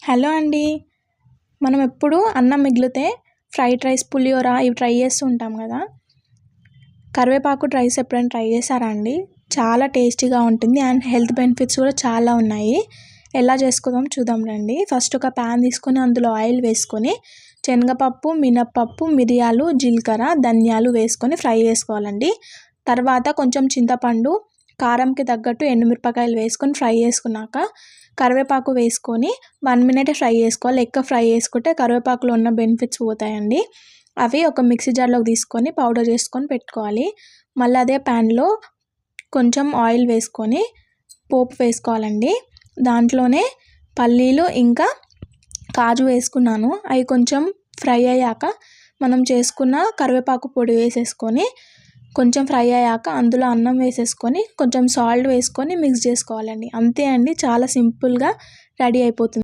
Hello అండి. మనం ఎప్పుడు అన్నం మిగిలితే ఫ్రైడ్ రైస్, పులిహోర ఇవి ట్రై చేస్తూ ఉంటాం కదా. కరివేపాకు రైస్ ఎప్పుడైనా ట్రై చేశారా అండి? చాలా టేస్టీగా ఉంటుంది అండ్ హెల్త్ బెనిఫిట్స్ కూడా చాలా ఉన్నాయి. ఎలా చేసుకుందాం చూద్దాం రండి. ఫస్ట్ ఒక ప్యాన్ తీసుకొని అందులో ఆయిల్ వేసుకొని శనగపప్పు, మినప్పప్పు, మిరియాలు, జీలకర్ర, ధనియాలు వేసుకొని ఫ్రై చేసుకోవాలండి. తర్వాత కొంచెం చింతపండు, కారంకి తగ్గట్టు ఎండుమిరపకాయలు వేసుకొని ఫ్రై చేసుకున్నాక కరివేపాకు వేసుకొని 1 మినిట్ ఫ్రై చేసుకోవాలి. ఎక్కువ ఫ్రై చేసుకుంటే కరివేపాకులో ఉన్న బెనిఫిట్స్ పోతాయండి. అవి ఒక మిక్సీ జార్లోకి తీసుకొని పౌడర్ చేసుకొని పెట్టుకోవాలి. మళ్ళీ అదే ప్యాన్లో కొంచెం ఆయిల్ వేసుకొని పోపు వేసుకోవాలండి. దాంట్లోనే పల్లీలు ఇంకా కాజు వేసుకున్నాను. అవి కొంచెం ఫ్రై అయ్యాక మనం చేసుకున్న కరివేపాకు పొడి వేసేసుకొని కొంచెం ఫ్రై అయ్యాక అందులో అన్నం వేసేసుకొని కొంచెం సాల్ట్ వేసుకొని మిక్స్ చేసుకోవాలండి. అంతే అండి, చాలా సింపుల్గా రెడీ అయిపోతుంది.